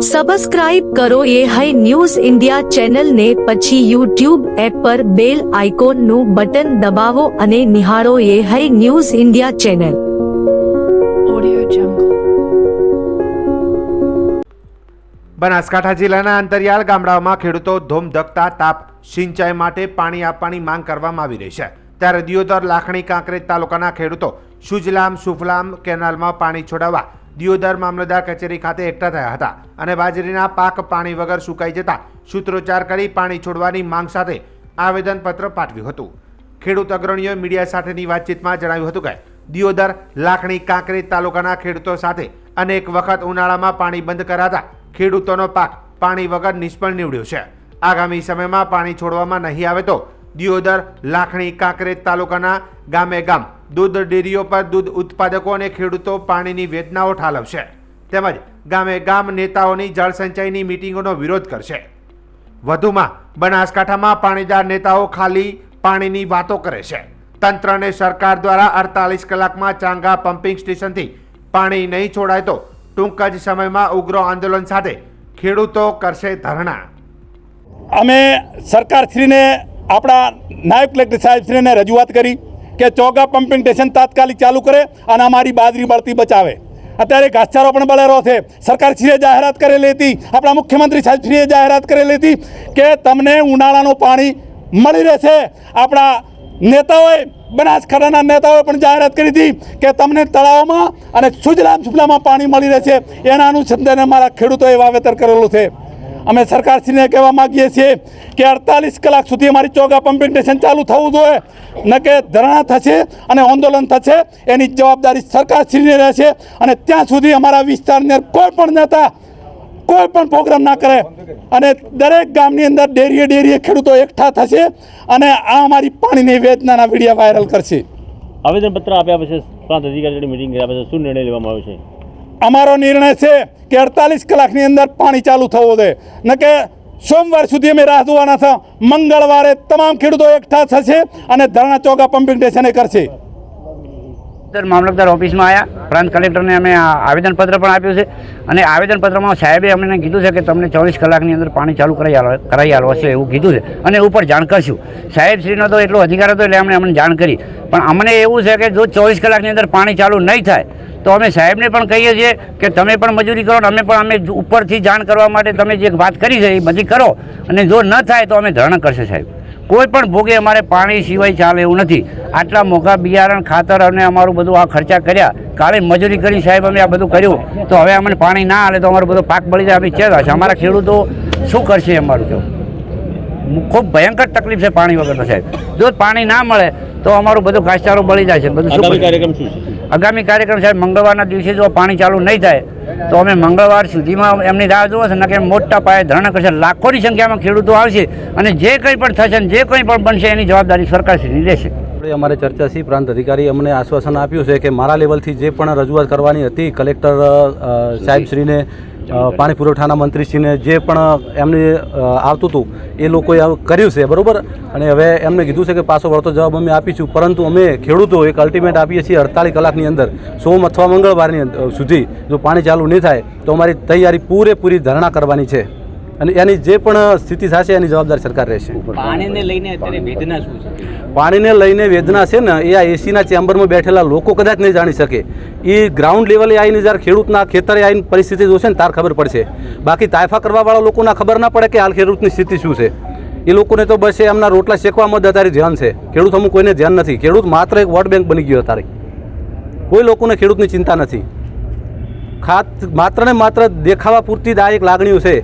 Subscribe કરો એ high news India ચેનલને, પછી યુટ્યુબ એપ પર બેલ આઇકોનનું બટન દબાવો અને નિહાળો એ high news India channel. Banaskantha જિલ્લાના અંતરિયાળ ગામડાઓમાં ખેડૂતો ધોમધકતા તાપ સિંચાઈ માટે પાણી આપવાની માંગ કરવામાં આવી રહી છે. ત્યારે દિયોદર, લાખણી, કાંકરેજ તાલુકાના ખેડૂતો સુજલામ સુફલામ કેનાલમાં પાણી છોડાવવા દિયોદર મામલતદાર કચેરી ખાતે એકઠા થયા હતા અને બાજરીના પાક પાણી વગર સુકાઈ જતા સૂત્રોચ્ચાર કરી પાણી છોડવાની માંગ સાથે આવેદનપત્ર પાઠવ્યું હતું. ખેડૂત અગ્રણીઓએ મીડિયા સાથેની વાતચીતમાં જણાવ્યું હતું કે દિયોદર, લાખણી, કાંકરેજ તાલુકાના ખેડૂતો સાથે અનેક વખત ઉનાળામાં પાણી બંધ કરાતા ખેડૂતોનો પાક પાણી વગર નિષ્ફળ નીવડ્યો છે. આગામી સમયમાં પાણી છોડવામાં નહીં આવે તો દિયોદર, લાખણી, કાંકરેજ તાલુકાના ગામે ગામ દૂધ ડેરીઓ પર દૂધ ઉત્પાદકો અને ખેડૂતો પાણીની વેદનાઓ ઠાલવશે. તેમજ ગામે ગામ નેતાઓની જળસંચયની મિટિંગોનો વિરોધ કરશે. વધુમાં બનાસકાંઠામાં પાણીદાર નેતાઓ ખાલી પાણીની વાતો કરે છે. તંત્ર અને સરકાર દ્વારા 48 કલાકમાં ચાંગા પમ્પિંગ સ્ટેશનથી પાણી નહીં છોડાય તો ટૂંક જ સમયમાં ઉગ્ર આંદોલન સાથે ખેડૂતો કરશે ધરણા. અમે સરકારશ્રીને, આપણા નાયબ કલેક્ટર સાહેબશ્રીને રજૂઆત કરી કે ચોગા પમ્પિંગ સ્ટેશન તાત્કાલિક ચાલુ કરે અને અમારી બાજરી બળતી બચાવે. અત્યારે ઘાસચારો પણ બળેરો છે. સરકારશ્રીએ જાહેરાત કરેલી હતી, આપણા મુખ્યમંત્રી સાહેબશ્રીએ જાહેરાત કરેલી હતી કે તમને ઉનાળાનું પાણી મળી રહેશે. આપણા નેતાઓએ, બનાસકાંઠાના નેતાઓએ પણ જાહેરાત કરી હતી કે તમને તળાવમાં અને સુજલામ સુફલામાં પાણી મળી રહેશે. એના અનુસંધાને અમારા ખેડૂતોએ વાવેતર કરેલું છે. અમે સરકારશ્રીને કહેવા માગીએ છીએ કે 48 કલાક સુધી અમારી ચોગા પમ્પિંગ સ્ટેશન ચાલુ થવું જોઈએ, ન કે ધરણા થશે અને આંદોલન થશે. એની જવાબદારી સરકારશ્રીની રહેશે અને ત્યાં સુધી અમારા વિસ્તારની કોઈ પણ નેતા કોઈ પણ પ્રોગ્રામ ના કરે અને દરેક ગામની અંદર ડેરીએ ખેડૂતો એકઠા થશે અને આ અમારી પાણીની વેદનાના વિડીયો વાયરલ કરશે. આવેદનપત્ર આપ્યા પછી પ્રાંત અધિકારીની મિટિંગ કર્યા પછી શું નિર્ણય લેવામાં આવ્યો છે? અમારો નિર્ણય છે કે 48 કલાકની અંદર પાણી ચાલુ થવું જોઈએ, ન કે સોમવાર સુધી અમે રાહ જોવાના હતા. મંગળવારે તમામ ખેડૂતો એકઠા થશે અને ધરણા ચોગા પમ્પિંગ સ્ટેશને કરશે. મામલતદાર ઓફિસમાં આવ્યા, પ્રાંત કલેક્ટરને અમે આવેદનપત્ર પણ આપ્યું છે અને આવેદનપત્રમાં સાહેબે અમને કીધું છે કે તમને 24 કલાકની અંદર પાણી ચાલુ કરાવી આલો હશે એવું કીધું છે અને ઉપર જાણ કરશું. સાહેબશ્રીનો તો એટલો અધિકાર હતો એટલે અમને જાણ કરી, પણ અમને એવું છે કે જો 24 કલાકની અંદર પાણી ચાલુ નહીં થાય તો અમે સાહેબને પણ કહીએ છીએ કે તમે પણ મજૂરી કરો ને અમે ઉપરથી જાણ કરવા માટે તમે જે વાત કરી છે એ બધી કરો અને જો ન થાય તો અમે ધરણા કરશે સાહેબ. કોઈ પણ ભોગે અમારે પાણી સિવાય ચાલે એવું નથી. આટલા મોંઘા બિયારણ, ખાતર અને અમારું બધું આ ખર્ચા કર્યા, કાલે મજૂરી કરી સાહેબ અમે આ બધું કર્યું તો હવે અમને પાણી ના હાલે તો અમારો બધો પાક બળી જાય. અમે ચેતા છે અમારા ખેડૂતો શું કરશે? અમારું તો ખૂબ ભયંકર તકલીફ છે પાણી વગર. સાહેબ જો પાણી ના મળે તો અમારું બધું ઘાસચારો બળી જાય છે. બધું શું કાર્યક્રમ શું છે? આગામી કાર્યક્રમ સાહેબ મંગળવારના દિવસે જો પાણી ચાલુ નહીં થાય તો અમે મંગળવાર સુધીમાં એમની રાહ જોવો છે ને કે મોટા પાયે ધરણા કરશે. લાખોની સંખ્યામાં ખેડૂતો આવશે અને જે કંઈ પણ થશે ને જે કંઈ પણ બનશે એની જવાબદારી સરકારશ્રીની રહેશે. અમારે ચર્ચા છે. પ્રાંત અધિકારી અમને આશ્વાસન આપ્યું છે કે મારા લેવલથી જે પણ રજૂઆત કરવાની હતી કલેક્ટર સાહેબશ્રીને, પાણી પુરવઠાના મંત્રીશ્રીને જે પણ એમને આવતું હતું એ લોકોએ કર્યું છે, બરાબર. અને હવે એમને કીધું છે કે પાછો વળતો જવાબ અમે આપીશું, પરંતુ અમે ખેડૂતો એક અલ્ટિમેટ આપીએ છીએ 48 કલાકની અંદર, સોમ અથવા મંગળવારની સુધી જો પાણી ચાલુ નહીં થાય તો અમારી તૈયારી પૂરેપૂરી ધરણા કરવાની છે અને એની જે પણ સ્થિતિ થશે એની જવાબદારી સરકાર રહેશે. પાણીને લઈને અત્યારે વેદના શું છે? પાણીને લઈને વેદના છે ને એ આ એસીના ચેમ્બરમાં બેઠેલા લોકો કદાચ નહીં જાણી શકે. એ ગ્રાઉન્ડ લેવલે આવીને જ્યારે ખેડૂતના ખેતરે આવીને પરિસ્થિતિ જોશે ને તાર ખબર પડશે. બાકી તાયફા કરવાવાળા લોકોના ખબર ના પડે કે હાલ ખેડૂતની સ્થિતિ શું છે. એ લોકોને તો બસ એમના રોટલા શેકવામાં જ અત્યારે ધ્યાન છે. ખેડૂત અમુક કોઈને ધ્યાન નથી. ખેડૂત માત્ર એક વોટ બેંક બની ગયો અત્યારે. કોઈ લોકોને ખેડૂતની ચિંતા નથી. માત્ર ને માત્ર દેખાવા પૂરતી જ આ એક લાગણીઓ છે.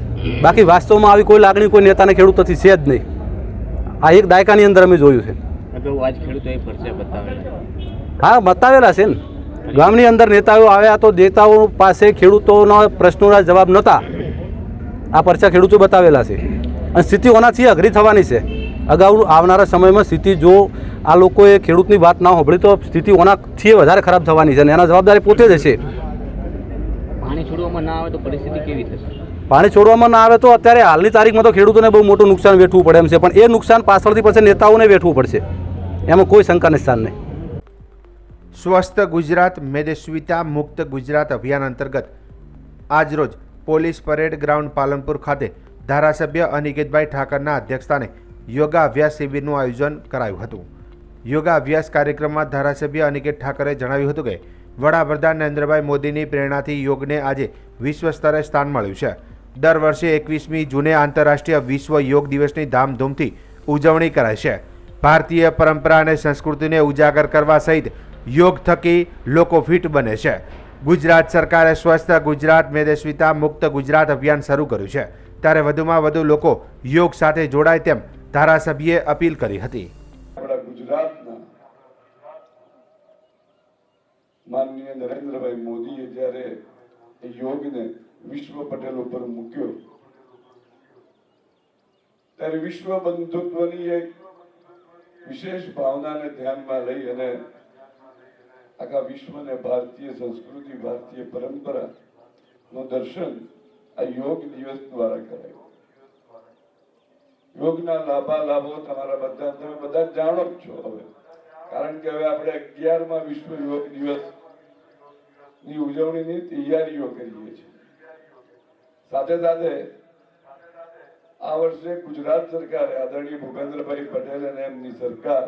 બાકી વાસ્તવમાં આવી કોઈ લાગણી કોઈ નેતાને ખેડૂતોથી છે જ નહીં. આ એક દાયકાની અંદર અમે જોયું છે. હા, બતાવેલા છે ને. ગામની અંદર નેતાઓ આવ્યા તો નેતાઓ પાસે ખેડૂતોના પ્રશ્નોના જવાબ નહોતા. આ પરચા ખેડૂતો બતાવેલા છે અને સ્થિતિ ઓનાથી અઘરી થવાની છે. અગાઉ આવનારા સમયમાં સ્થિતિ જો આ લોકોએ ખેડૂતની વાત ના સાંભળી તો સ્થિતિ ઓનાથી વધારે ખરાબ થવાની છે અને એના જવાબદારી પોતે જ હશે. પાણી છોડવામાં ના આવે તો પરિસ્થિતિ કેવી થશે? પાણી છોડવામાં ના આવે તો અત્યારે હાલની તારીખમાં તો ખેડૂતોને બહુ મોટું નુકસાન વેઠવું પડે એમ છે, પણ એ નુકસાન પાછળથી પછી નેતાઓને વેઠવું પડશે. એમાં કોઈ શંકાને સ્થાન નહીં. સ્વસ્થ ગુજરાત મેદસ્વીતા મુક્ત ગુજરાત અભિયાન અંતર્ગત આજરોજ પોલીસ પરેડ ગ્રાઉન્ડ પાલનપુર ખાતે ધારાસભ્ય અનિકેતભાઈ ઠાકરના અધ્યક્ષસ્થાને યોગાભ્યાસ શિબિરનું આયોજન કરાયું હતું। યોગાભ્યાસ કાર્યક્રમમાં ધારાસભ્ય અનિકેત ઠાકરે જણાવ્યું હતું કે વડાપ્રધાન નરેન્દ્રભાઈ મોદીની પ્રેરણાથી યોગને આજે વિશ્વ સ્તરે સ્થાન મળ્યું છે। દર વર્ષે 21મી જૂને આંતરરાષ્ટ્રીય વિશ્વ યોગ દિવસની ધામધૂમથી ઉજવણી કરાય છે। ભારતીય પરંપરા અને સંસ્કૃતિને ઉજાગર કરવા સહિત યોગ થકી લોકો ફિટ બને છે। ગુજરાત સરકારે સ્વસ્થ ગુજરાત મેદસ્વીતા મુક્ત ગુજરાત અભિયાન શરૂ કર્યું છે, ત્યારે વધુમાં વધુ લોકો યોગ સાથે જોડાય તેમ ધારાસભ્યએ અપીલ કરી હતી। આપણા ગુજરાતના માનનીય નરેન્દ્રભાઈ મોદીએ જ્યારે યોગને વિશ્વ પટેલ ઉપર મૂક્યો ત્યારે વિશ્વ બંધુત્વની એક વિશેષ ભાવનાને ધ્યાનમાં લઈ અને આખા વિશ્વને ભારતીય સંસ્કૃતિ ભારતીય પરંપરા નું દર્શન આ યોગ દિવસ દ્વારા કરાયું। યોગના લાભો તમારા તમે બધા જાણો જ છો હવે, કારણ કે હવે આપણે 11મા વિશ્વ યોગ દિવસ ની ઉજવણીની તૈયારીઓ કરીએ છીએ। સાથે સાથે આ વર્ષે ગુજરાત સરકારે આદરણીય ભૂપેન્દ્રભાઈ પટેલ અને એમની સરકાર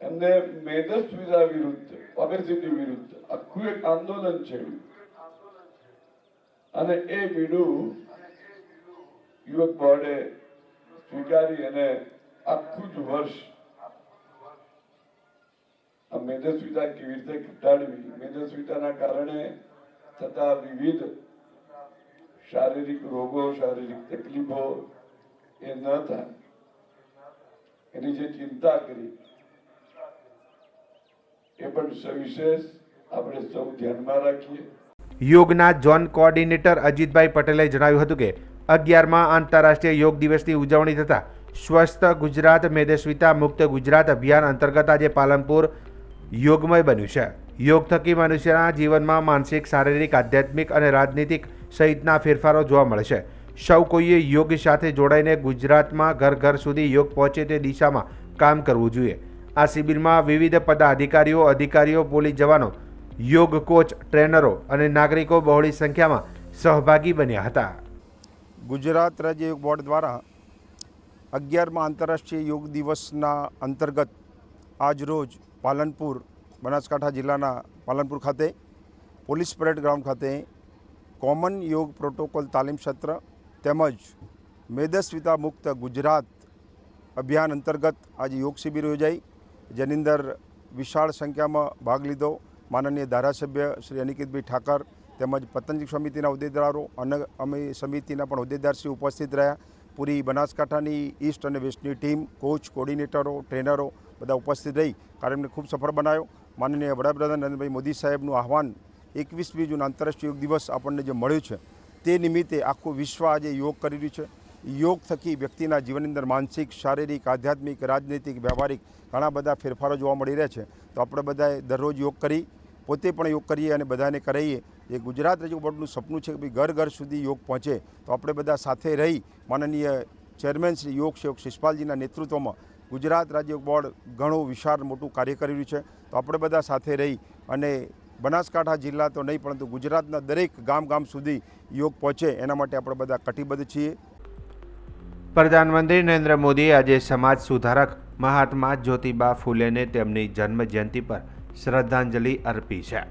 એમને મેદસ્વીતા વિરુદ્ધ ઓબેસિટી વિરુદ્ધ આખું એક આંદોલન છેડ્યું અને એ બીડું યુવક બોર્ડે સ્વીકારી અને આખું જ વર્ષ આ મેદસ્વીતા કેવી રીતે ઘટાડવી, મેદસ્વીતાના કારણે થતા વિવિધ શારીરિક રોગો શારીરિક તકલીફો એ ન થાય એની જે ચિંતા કરી એ પણ સવિશેષ આપણે સૌ ધ્યાનમાં રાખીએ। યોગના ઝોન કોઓર્ડિનેટર અજીતભાઈ પટેલે જણાવ્યું હતું કે 11મા આંતરરાષ્ટ્રીય યોગ દિવસની ઉજવણી થતાં સ્વસ્થ ગુજરાત મેદસ્વીતા મુક્ત ગુજરાત અભિયાન અંતર્ગત આજે પાલનપુર યોગમય બન્યું છે। યોગ થકી મનુષ્યના જીવનમાં માનસિક શારીરિક આધ્યાત્મિક અને રાજનીતિક સહિતના ફેરફારો જોવા મળે છે। સૌ કોઈએ યોગ સાથે જોડાઈને ગુજરાતમાં ઘર ઘર સુધી યોગ પહોંચે તે દિશામાં કામ કરવું જોઈએ। આ શિબિરમાં વિવિધ પદાધિકારીઓ અધિકારીઓ પોલીસ જવાનો યોગ કોચ ટ્રેનરો અને નાગરિકો બહોળી સંખ્યામાં સહભાગી બન્યા હતા। ગુજરાત રાજ્ય યોગ બોર્ડ દ્વારા 11મા આંતરરાષ્ટ્રીય યોગ દિવસના અંતર્ગત આજરોજ પાલનપુર બનાસકાંઠા જિલ્લાના પાલનપુર ખાતે પોલીસ પરેડ ગ્રાઉન્ડ ખાતે કોમન યોગ પ્રોટોકોલ તાલીમ સત્ર તેમજ મેદસ્વીતા મુક્ત ગુજરાત અભિયાન અંતર્ગત આજે યોગ શિબિર યોજાઈ, જેની અંદર વિશાળ સંખ્યામાં ભાગ લીધો। માનનીય ધારાસભ્ય શ્રી અનિકેતભાઈ ઠાકર તેમજ પતંજલિ સમિતિના હોદ્દેદારો અને અમે સમિતિના પણ હોદ્દેદારશ્રી ઉપસ્થિત રહ્યા। પૂરી બનાસકાંઠાની ઈસ્ટ અને વેસ્ટની ટીમ, કોચ, કોર્ડિનેટરો, ટ્રેનરો બધા ઉપસ્થિત રહી કાર્યક્રમને ખૂબ સફળ બનાવ્યો। માનનીય વડાપ્રધાન નરેન્દ્રભાઈ મોદી સાહેબનું આહવાન 21મી જૂન આંતરરાષ્ટ્રીય યોગ દિવસ આપણને જે મળ્યું છે તે નિમિત્તે આખું વિશ્વ આજે યોગ કરી રહ્યું છે। યોગ થકી વ્યક્તિના જીવનની અંદર માનસિક શારીરિક આધ્યાત્મિક રાજનૈતિક વ્યવહારિક ઘણા બધા ફેરફારો જોવા મળી રહ્યા છે। તો આપણે બધાએ દરરોજ યોગ કરી પોતે પણ યોગ કરીએ અને બધાને કરાવીએ। એ ગુજરાત રાજ્ય બોર્ડનું સપનું છે કે ભાઈ ઘર ઘર સુધી યોગ પહોંચે, તો આપણે બધા સાથે રહી માનનીય ચેરમેન શ્રી યોગ સેવક શિષપાલજીના નેતૃત્વમાં ગુજરાત રાજ્ય બોર્ડ ઘણું વિશાળ મોટું કાર્ય કરી રહ્યું છે। તો આપણે બધા સાથે રહી અને બનાસકાંઠા જિલ્લા તો નહીં પરંતુ ગુજરાતના દરેક ગામ સુધી યોગ પહોંચે એના માટે આપણે બધા કટિબદ્ધ છીએ। પ્રધાનમંત્રી નરેન્દ્ર મોદીએ આજે સમાજ સુધારક મહાત્મા જ્યોતિબા ફૂલેને તેમની જન્મ જયંતિ પર શ્રદ્ધાંજલિ અર્પી છે।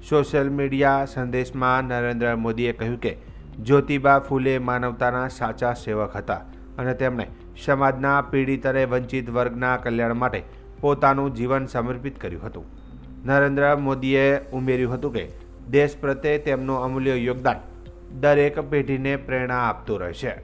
સોશિયલ મીડિયા સંદેશમાં નરેન્દ્ર મોદીએ કહ્યું કે જ્યોતિબા ફૂલે માનવતાના સાચા સેવક હતા અને તેમણે સમાજના પીડિત અને વંચિત વર્ગના કલ્યાણ માટે પોતાનું જીવન સમર્પિત કર્યું હતું। નરેન્દ્ર મોદીએ ઉમેર્યું હતું કે દેશ પ્રત્યે તેમનું અમૂલ્ય યોગદાન દરેક પેઢીને પ્રેરણા આપતું રહેશે।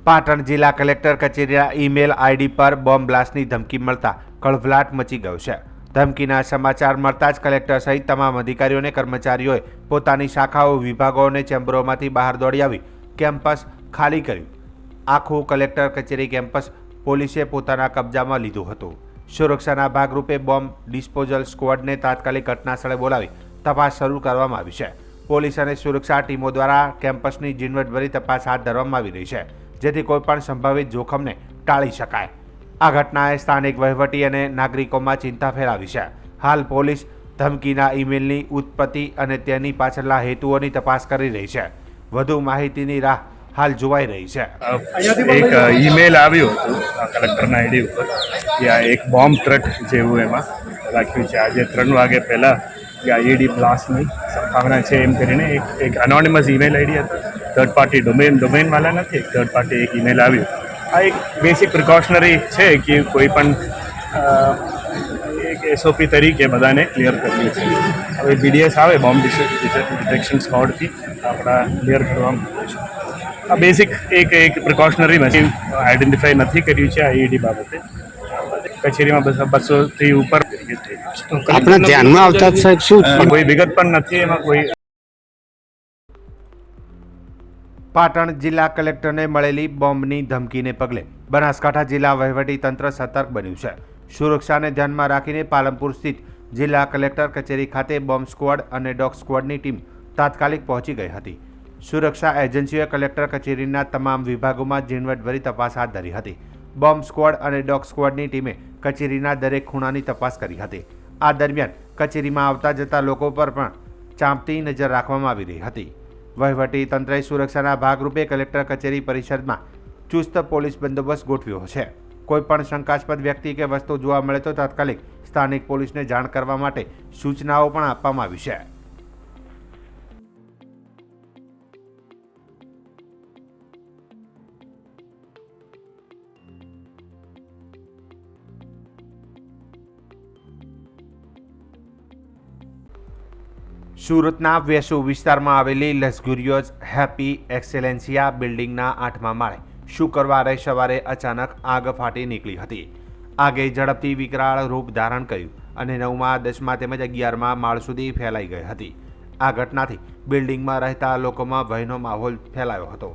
પાટણ જિલ્લા કલેક્ટર કચેરીના ઈમેલ આઈડી પર બોમ્બ બ્લાસ્ટની ધમકી મળતા કળભળાટ મચી ગયો છે। ધમકીના સમાચાર મળતા જ કલેક્ટર સહિત તમામ અધિકારીઓ અને કર્મચારીઓએ પોતાની શાખાઓ વિભાગો અને ચેમ્બરોમાંથી બહાર દોડી આવી કેમ્પસ ખાલી કર્યું। આખું કલેક્ટર કચેરી કેમ્પસ પોલીસે પોતાના કબજામાં લીધું હતું। સુરક્ષાના ભાગરૂપે બોમ્બ ડિસ્પોઝલ સ્ક્વોડને તાત્કાલિક ઘટનાસ્થળે બોલાવી તપાસ શરૂ કરવામાં આવી છે। પોલીસ અને સુરક્ષા ટીમો દ્વારા કેમ્પસની ઝીણવટભરી તપાસ હાથ ધરવામાં આવી રહી છે, જેથી કોઈપણ સંભવિત જોખમને ટાળી શકાય. આ ઘટનાએ સ્થાનિક વહીવટી અને નાગરિકોમાં ચિંતા ફેલાવી છે. હાલ પોલીસ ધમકીના ઈમેલની ઉત્પત્તિ અને તેની પાછળના હેતુઓની તપાસ કરી રહી છે. વધુ માહિતીની રાહ હાલ જોવાઈ રહી છે. એક ઈમેલ આવ્યું હતું કલેક્ટરના આઈડી ઉપર કે આ એક બોમ્બ થ્રેટ જેવું એમાં રાખ્યું છે. આજે 3 વાગે પહેલાં કે આઈડી બ્લાસ્ટની સંભાવના છે એમ કરીને એક અનોનિમસ ઈમેલ આઈડી હતો. થર્ડ પાર્ટી ડોમેનવાળા નથી, એક થર્ડ પાર્ટી એક ઈમેલ આવ્યું. આ એક બેસિક પ્રિકોશનરી છે કે કોઈ પણ એક SOP તરીકે બધાને ક્લિયર કરવી છે. હવે BDS આવે, બોમ્બ ડિટેક્શન સ્ક્વોડથી આપણા ક્લિયર કરવામાં આવે છે. આ બેસિક એક પ્રિકોશનરી મશીન આઈડેન્ટિફાઈ નથી કર્યું છે આઈડી બાબતે. કચેરીમાં 200થી ઉપર આપણા ધ્યાનમાં આવતા સાહેબ શું કોઈ વિગત પણ નથી એમાં કોઈ. પાટણ જિલ્લા કલેક્ટરને મળેલી બોમ્બની ધમકીને પગલે બનાસકાંઠા જિલ્લા વહીવટી તંત્ર સતર્ક બન્યું છે. સુરક્ષાને ધ્યાનમાં રાખીને પાલનપુર સ્થિત જિલ્લા કલેક્ટર કચેરી ખાતે બોમ્બ સ્ક્વોડ અને ડોગ સ્ક્વોડની ટીમ તાત્કાલિક પહોંચી ગઈ હતી. સુરક્ષા એજન્સીઓએ કલેક્ટર કચેરીના તમામ વિભાગોમાં ઝીણવટભરી તપાસ હાથ ધરી હતી. બોમ્બ સ્ક્વોડ અને ડોગ સ્ક્વોડની ટીમે કચેરીના દરેક ખૂણાની તપાસ કરી હતી. આ દરમિયાન કચેરીમાં આવતા જતા લોકો પર પણ ચાંપતી નજર રાખવામાં આવી રહી હતી. વહીવટી તંત્રએ સુરક્ષાના ભાગરૂપે કલેક્ટર કચેરી પરિસરમાં ચુસ્ત પોલીસ બંદોબસ્ત ગોઠવ્યો છે. કોઈપણ શંકાસ્પદ વ્યક્તિ કે વસ્તુ જોવા મળે તો તાત્કાલિક સ્થાનિક પોલીસને જાણ કરવા માટે સૂચનાઓ પણ આપવામાં આવી છે. સુરતના વેસુ વિસ્તારમાં આવેલી લક્ઝુરિયસ હેપી એક્સેલેન્સિયા બિલ્ડિંગના 8મા માળે શુક્રવારે સવારે અચાનક આગ ફાટી નીકળી હતી. આગે ઝડપથી વિકરાળ રૂપ ધારણ કર્યું અને 9મા, 10મા તેમજ 11મા માળ સુધી ફેલાઈ ગઈ હતી. આ ઘટનાથી બિલ્ડિંગમાં રહેતા લોકોમાં ભયનો માહોલ ફેલાયો હતો.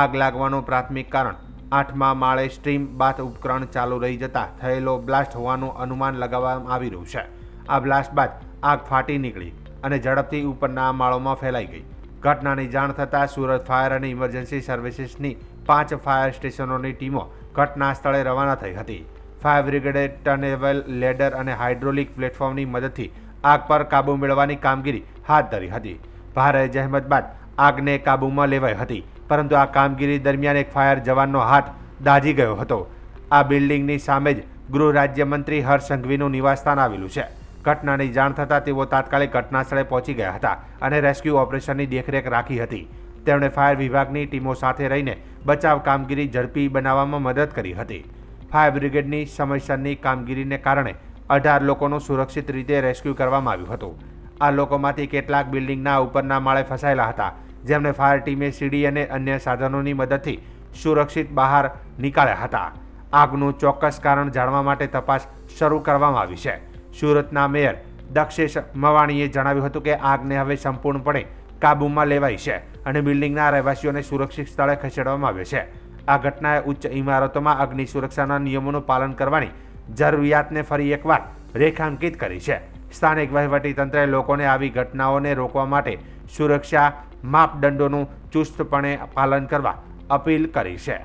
આગ લાગવાનું પ્રાથમિક કારણ 8મા માળે સ્ટ્રીમ બાથ ઉપકરણ ચાલુ રહી જતા થયેલો બ્લાસ્ટ હોવાનું અનુમાન લગાવવામાં આવી રહ્યું છે. આ બ્લાસ્ટ બાદ આગ ફાટી નીકળી અને ઝડપથી ઉપરના માળોમાં ફેલાઈ ગઈ. ઘટનાની જાણ થતાં સુરત ફાયર અને ઇમરજન્સી સર્વિસીસની 5 ફાયર સ્ટેશનોની ટીમો ઘટના સ્થળે રવાના થઈ હતી. ફાયર બ્રિગેડે ટર્નેબલ લેડર અને હાઇડ્રોલિક પ્લેટફોર્મની મદદથી આગ પર કાબૂ મેળવવાની કામગીરી હાથ ધરી હતી. ભારે જહેમત બાદ આગને કાબૂમાં લેવાઈ હતી, પરંતુ આ કામગીરી દરમિયાન એક ફાયર જવાનનો હાથ દાઝી ગયો હતો. આ બિલ્ડિંગની સામે જ ગૃહ રાજ્યમંત્રી હર્ષ સંઘવીનું નિવાસસ્થાન આવેલું છે. ઘટનાની જાણ થતાં તેઓ તાત્કાલિક ઘટનાસ્થળે પહોંચી ગયા હતા અને રેસ્ક્યુ ઓપરેશનની દેખરેખ રાખી હતી. તેમણે ફાયર વિભાગની ટીમો સાથે રહીને બચાવ કામગીરી ઝડપી બનાવવામાં મદદ કરી હતી. ફાયર બ્રિગેડની સમયસરની કામગીરીને કારણે 18 લોકોનું સુરક્ષિત રીતે રેસ્ક્યુ કરવામાં આવ્યું હતું. આ લોકોમાંથી કેટલાક બિલ્ડિંગના ઉપરના માળે ફસાયેલા હતા, જેમને ફાયર ટીમે સીડી અને અન્ય સાધનોની મદદથી સુરક્ષિત બહાર નીકાળ્યા હતા. આગનું ચોક્કસ કારણ જાણવા માટે તપાસ શરૂ કરવામાં આવી છે. સુરતના મેયર દક્ષેશ મવાણીએ જણાવ્યું હતું કે આગને હવે સંપૂર્ણપણે કાબૂમાં લેવાઈ છે અને બિલ્ડિંગના રહેવાસીઓને સુરક્ષિત સ્થળે ખસેડવામાં આવ્યા છે. આ ઘટનાએ ઉચ્ચ ઇમારતોમાં અગ્નિ સુરક્ષાના નિયમોનું પાલન કરવાની જરૂરિયાતને ફરી એકવાર રેખાંકિત કરી છે. સ્થાનિક વહીવટીતંત્રએ લોકોને આવી ઘટનાઓને રોકવા માટે સુરક્ષા માપદંડોનું ચુસ્તપણે પાલન કરવા અપીલ કરી છે.